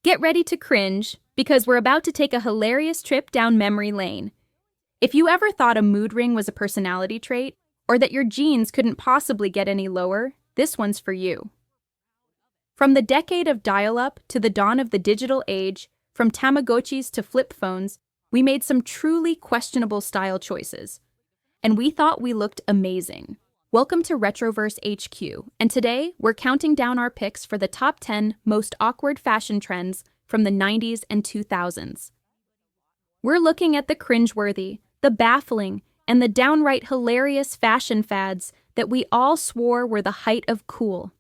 Get ready to cringe, because we're about to take a hilarious trip down memory lane. If you ever thought a mood ring was a personality trait, or that your jeans couldn't possibly get any lower, this one's for you. From the decade of dial-up to the dawn of the digital age, from Tamagotchis to flip phones, we made some truly questionable style choices. And we thought we looked amazing. Welcome to Retroverse HQ, and today we're counting down our picks for the top 10 most awkward fashion trends from the 90s and 2000s. We're looking at the cringeworthy, the baffling, and the downright hilarious fashion fads that we all swore were the height of cool.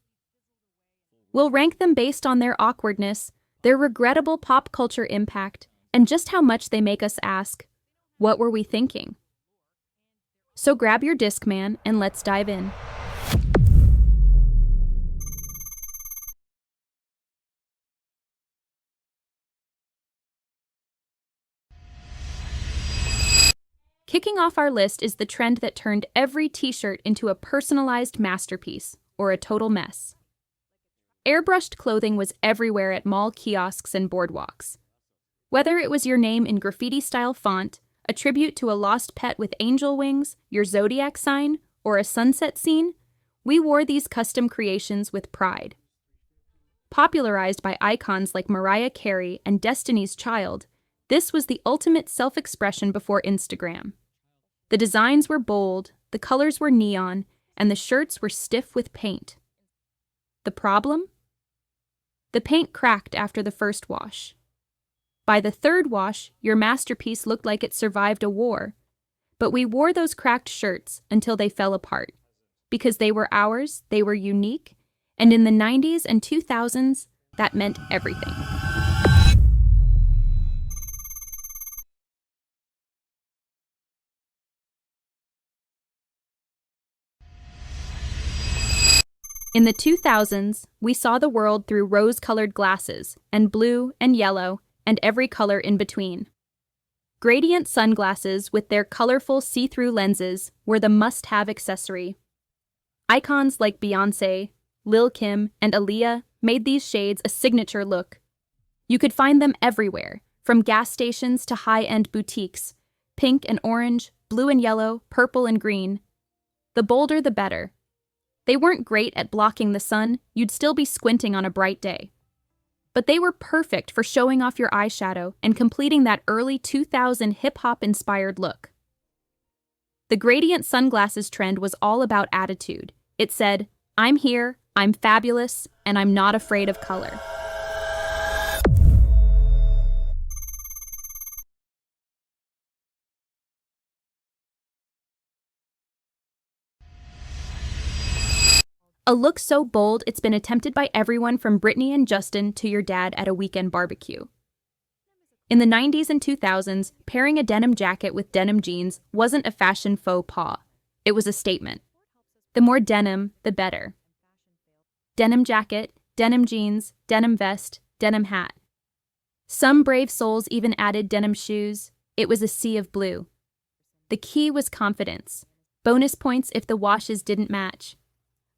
We'll rank them based on their awkwardness, their regrettable pop culture impact, and just how much they make us ask, what were we thinking? So grab your Discman and let's dive in. Kicking off our list is the trend that turned every t-shirt into a personalized masterpiece, or a total mess. Airbrushed clothing was everywhere at mall kiosks and boardwalks. Whether it was your name in graffiti-style font, a tribute to a lost pet with angel wings, your zodiac sign, or a sunset scene, we wore these custom creations with pride. Popularized by icons like Mariah Carey and Destiny's Child, this was the ultimate self-expression before Instagram. The designs were bold, the colors were neon, and the shirts were stiff with paint. The problem? The paint cracked after the first wash. By the third wash, your masterpiece looked like it survived a war. But we wore those cracked shirts until they fell apart. Because they were ours, they were unique, and in the 90s and 2000s, that meant everything. In the 2000s, we saw the world through rose-colored glasses, and blue and yellow, and every color in between. Gradient sunglasses with their colorful see-through lenses were the must-have accessory. Icons like Beyoncé, Lil' Kim, and Aaliyah made these shades a signature look. You could find them everywhere, from gas stations to high-end boutiques, pink and orange, blue and yellow, purple and green. The bolder the better. They weren't great at blocking the sun, you'd still be squinting on a bright day. But they were perfect for showing off your eyeshadow and completing that early 2000 hip-hop inspired look. The gradient sunglasses trend was all about attitude. It said, "I'm here, I'm fabulous, and I'm not afraid of color." A look so bold it's been attempted by everyone from Britney and Justin to your dad at a weekend barbecue. In the 90s and 2000s, pairing a denim jacket with denim jeans wasn't a fashion faux pas. It was a statement. The more denim, the better. Denim jacket, denim jeans, denim vest, denim hat. Some brave souls even added denim shoes. It was a sea of blue. The key was confidence. Bonus points if the washes didn't match.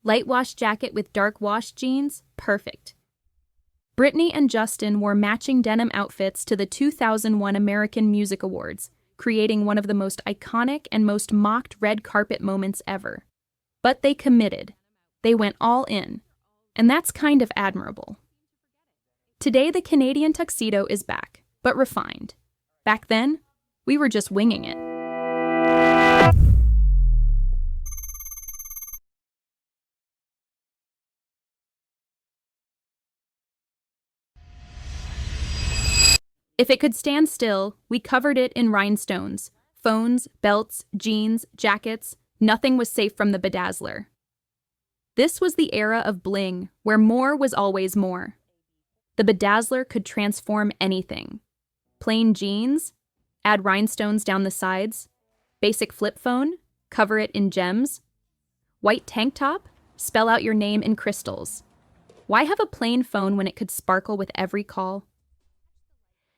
Light wash jacket with dark wash jeans, perfect. Britney and Justin wore matching denim outfits to the 2001 American Music Awards, creating one of the most iconic and most mocked red carpet moments ever. But they committed. They went all in. And that's kind of admirable. Today, the Canadian tuxedo is back, but refined. Back then, we were just winging it. If it could stand still, we covered it in rhinestones, phones, belts, jeans, jackets. Nothing was safe from the bedazzler. This was the era of bling, where more was always more. The bedazzler could transform anything. Plain jeans, add rhinestones down the sides. Basic flip phone, cover it in gems. White tank top, spell out your name in crystals. Why have a plain phone when it could sparkle with every call?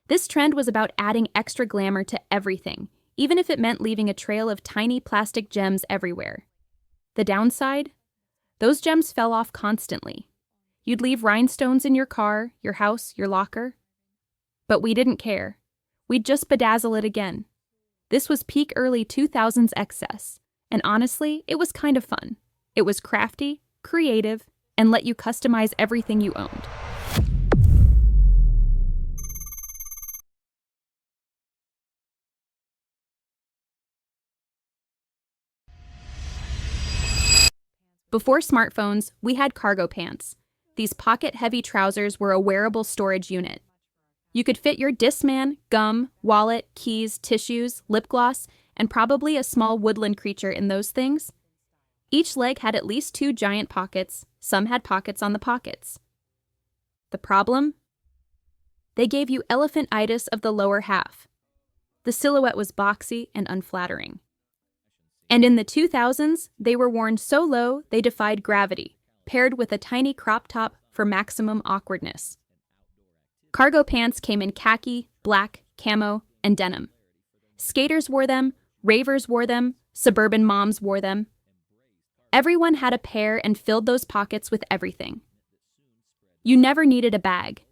This trend was about adding extra glamour to everything, even if it meant leaving a trail of tiny plastic gems everywhere. The downside? Those gems fell off constantly. You'd leave rhinestones in your car, your house, your locker. But we didn't care. We'd just bedazzle it again. This was peak early 2000s excess, and honestly, it was kind of fun. It was crafty, creative, and let you customize everything you owned. Before smartphones, we had cargo pants. These pocket-heavy trousers were a wearable storage unit. You could fit your Discman, gum, wallet, keys, tissues, lip gloss, and probably a small woodland creature in those things. Each leg had at least 2 giant pockets. Some had pockets on the pockets. The problem? They gave you elephantitis of the lower half. The silhouette was boxy and unflattering. And in the 2000s, they were worn so low they defied gravity, paired with a tiny crop top for maximum awkwardness. Cargo pants came in khaki, black, camo, and denim. Skaters wore them, ravers wore them, suburban moms wore them. Everyone had a pair and filled those pockets with everything. You never needed a bag.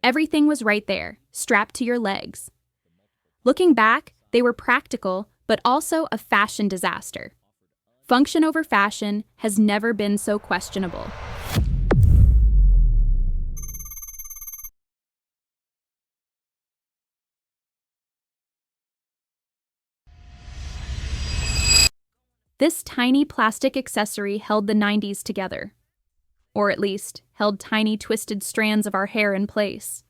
Everything was right there, strapped to your legs. Looking back, they were practical, but also a fashion disaster. Function over fashion has never been so questionable. This tiny plastic accessory held the 90s together. Or at least, held tiny twisted strands of our hair in place.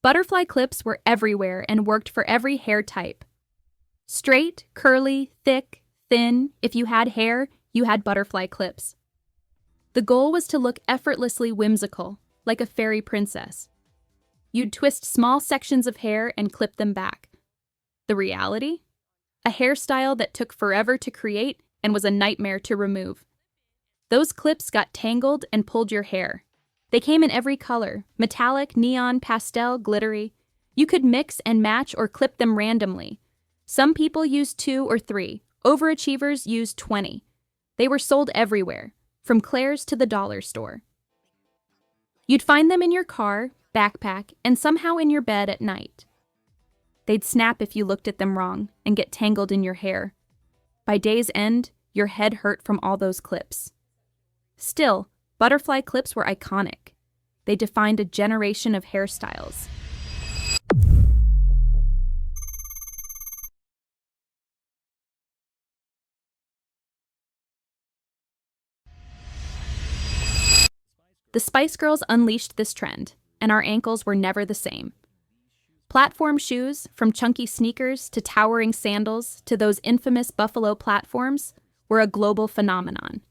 Butterfly clips were everywhere and worked for every hair type. Straight, curly, thick, thin, if you had hair, you had butterfly clips. The goal was to look effortlessly whimsical, like a fairy princess. You'd twist small sections of hair and clip them back. The reality? A hairstyle that took forever to create and was a nightmare to remove. Those clips got tangled and pulled your hair. They came in every color, metallic, neon, pastel, glittery. You could mix and match or clip them randomly. Some people used 2 or 3. Overachievers used 20. They were sold everywhere, from Claire's to the dollar store. You'd find them in your car, backpack, and somehow in your bed at night. They'd snap if you looked at them wrong and get tangled in your hair. By day's end, your head hurt from all those clips. Still, butterfly clips were iconic. They defined a generation of hairstyles. The Spice Girls unleashed this trend, and our ankles were never the same. Platform shoes, from chunky sneakers to towering sandals to those infamous buffalo platforms, were a global phenomenon.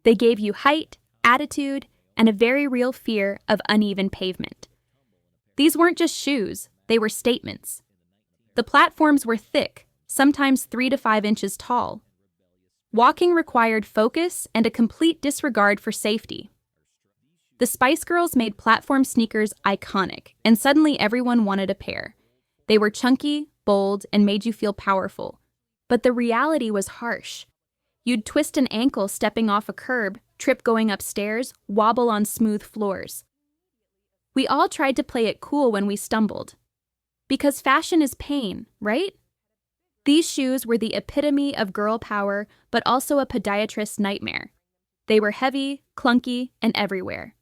They gave you height, attitude, and a very real fear of uneven pavement. These weren't just shoes, they were statements. The platforms were thick, sometimes 3 to 5 inches tall. Walking required focus and a complete disregard for safety. The Spice Girls made platform sneakers iconic, and suddenly everyone wanted a pair. They were chunky, bold, and made you feel powerful. But the reality was harsh. You'd twist an ankle stepping off a curb, trip going upstairs, wobble on smooth floors. We all tried to play it cool when we stumbled. Because fashion is pain, right? These shoes were the epitome of girl power, but also a podiatrist's nightmare. They were heavy, clunky, and everywhere.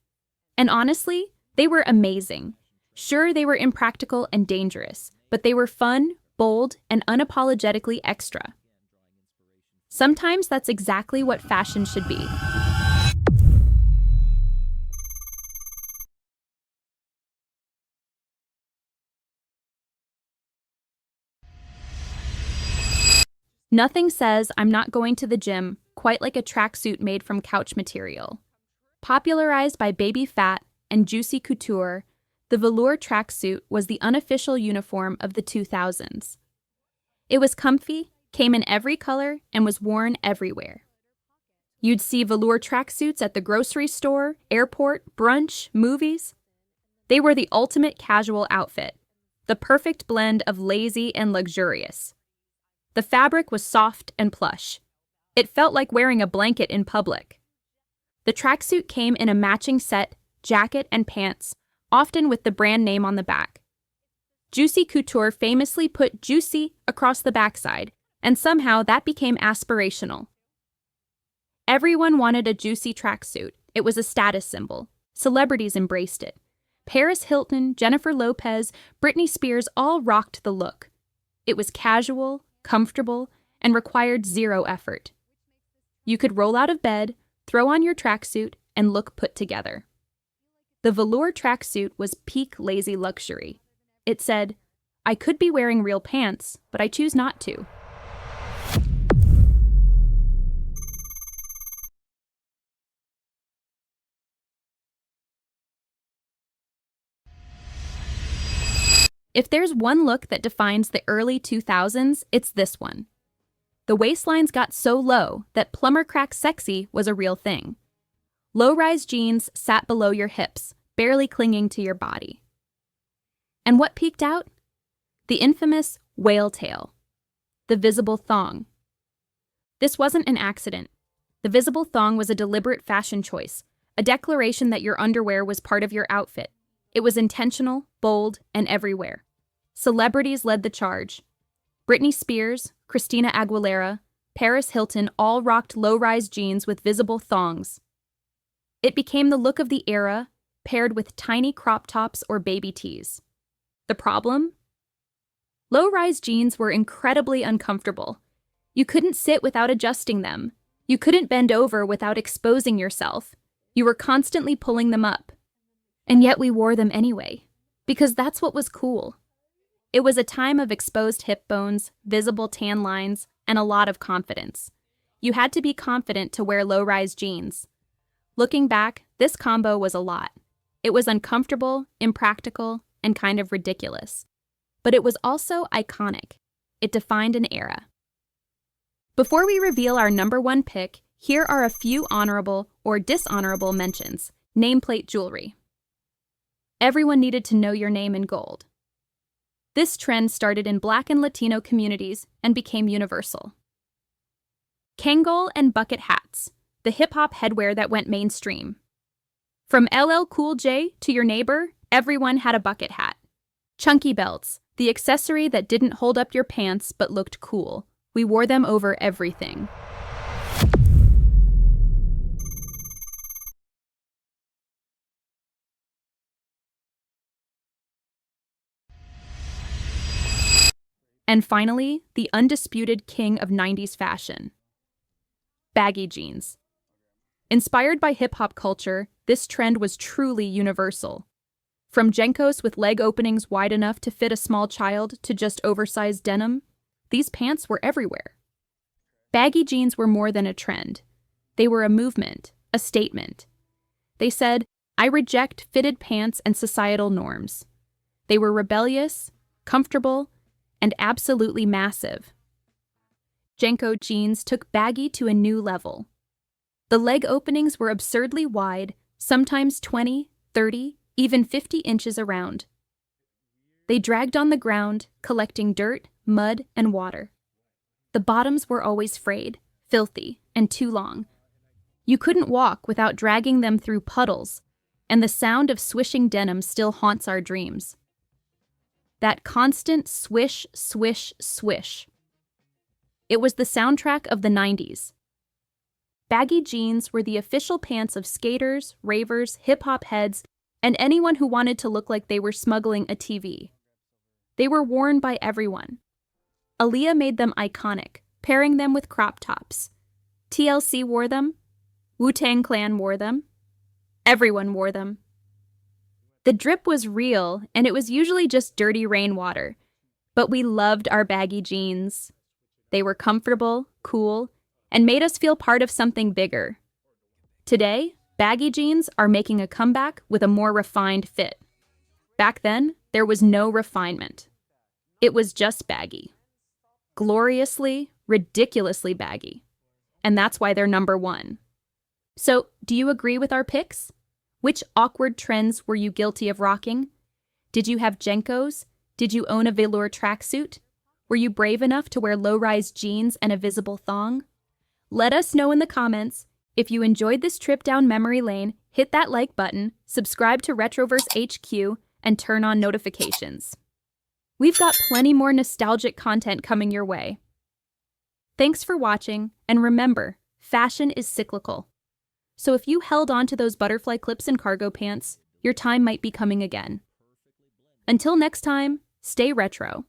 And honestly, they were amazing. Sure, they were impractical and dangerous, but they were fun, bold, and unapologetically extra. Sometimes that's exactly what fashion should be. Nothing says I'm not going to the gym quite like a tracksuit made from couch material. Popularized by Baby Phat and Juicy Couture, the velour tracksuit was the unofficial uniform of the 2000s. It was comfy, came in every color, and was worn everywhere. You'd see velour tracksuits at the grocery store, airport, brunch, movies. They were the ultimate casual outfit, the perfect blend of lazy and luxurious. The fabric was soft and plush. It felt like wearing a blanket in public. The tracksuit came in a matching set, jacket, and pants, often with the brand name on the back. Juicy Couture famously put juicy across the backside, and somehow that became aspirational. Everyone wanted a juicy tracksuit. It was a status symbol. Celebrities embraced it. Paris Hilton, Jennifer Lopez, Britney Spears all rocked the look. It was casual, comfortable, and required zero effort. You could roll out of bed, throw on your tracksuit, and look put together. The Velour tracksuit was peak lazy luxury. It said, "I could be wearing real pants, but I choose not to." If there's one look that defines the early 2000s, it's this one. The waistlines got so low that plumber crack sexy was a real thing. Low-rise jeans sat below your hips, barely clinging to your body. And what peeked out? The infamous whale tail. The visible thong. This wasn't an accident. The visible thong was a deliberate fashion choice, a declaration that your underwear was part of your outfit. It was intentional, bold, and everywhere. Celebrities led the charge. Britney Spears, Christina Aguilera, Paris Hilton all rocked low-rise jeans with visible thongs. It became the look of the era, paired with tiny crop tops or baby tees. The problem? Low-rise jeans were incredibly uncomfortable. You couldn't sit without adjusting them. You couldn't bend over without exposing yourself. You were constantly pulling them up. And yet we wore them anyway, because that's what was cool. It was a time of exposed hip bones, visible tan lines, and a lot of confidence. You had to be confident to wear low-rise jeans. Looking back, this combo was a lot. It was uncomfortable, impractical, and kind of ridiculous. But it was also iconic. It defined an era. Before we reveal our number one pick, here are a few honorable or dishonorable mentions. Nameplate jewelry. Everyone needed to know your name in gold. This trend started in Black and Latino communities and became universal. Kangol and bucket hats, the hip-hop headwear that went mainstream. From LL Cool J to your neighbor, everyone had a bucket hat. Chunky belts, the accessory that didn't hold up your pants but looked cool. We wore them over everything. And finally, the undisputed king of 90s fashion. Baggy jeans. Inspired by hip-hop culture, this trend was truly universal. From JNCOs with leg openings wide enough to fit a small child to just oversized denim, these pants were everywhere. Baggy jeans were more than a trend. They were a movement, a statement. They said, "I reject fitted pants and societal norms." They were rebellious, comfortable, and absolutely massive. JNCO jeans took baggy to a new level. The leg openings were absurdly wide, sometimes 20, 30, even 50 inches around. They dragged on the ground, collecting dirt, mud, and water. The bottoms were always frayed, filthy, and too long. You couldn't walk without dragging them through puddles, and the sound of swishing denim still haunts our dreams. That constant swish, swish, swish. It was the soundtrack of the 90s. Baggy jeans were the official pants of skaters, ravers, hip-hop heads, and anyone who wanted to look like they were smuggling a TV. They were worn by everyone. Aaliyah made them iconic, pairing them with crop tops. TLC wore them. Wu-Tang Clan wore them. Everyone wore them. The drip was real, and it was usually just dirty rainwater. But we loved our baggy jeans. They were comfortable, cool, and made us feel part of something bigger. Today, baggy jeans are making a comeback with a more refined fit. Back then, there was no refinement. It was just baggy. Gloriously, ridiculously baggy. And that's why they're number one. So, do you agree with our picks? Which awkward trends were you guilty of rocking? Did you have JNCOs? Did you own a velour tracksuit? Were you brave enough to wear low-rise jeans and a visible thong? Let us know in the comments. If you enjoyed this trip down memory lane, hit that like button, subscribe to Retroverse HQ, and turn on notifications. We've got plenty more nostalgic content coming your way. Thanks for watching, and remember, fashion is cyclical. So if you held on to those butterfly clips and cargo pants, your time might be coming again. Until next time, stay retro.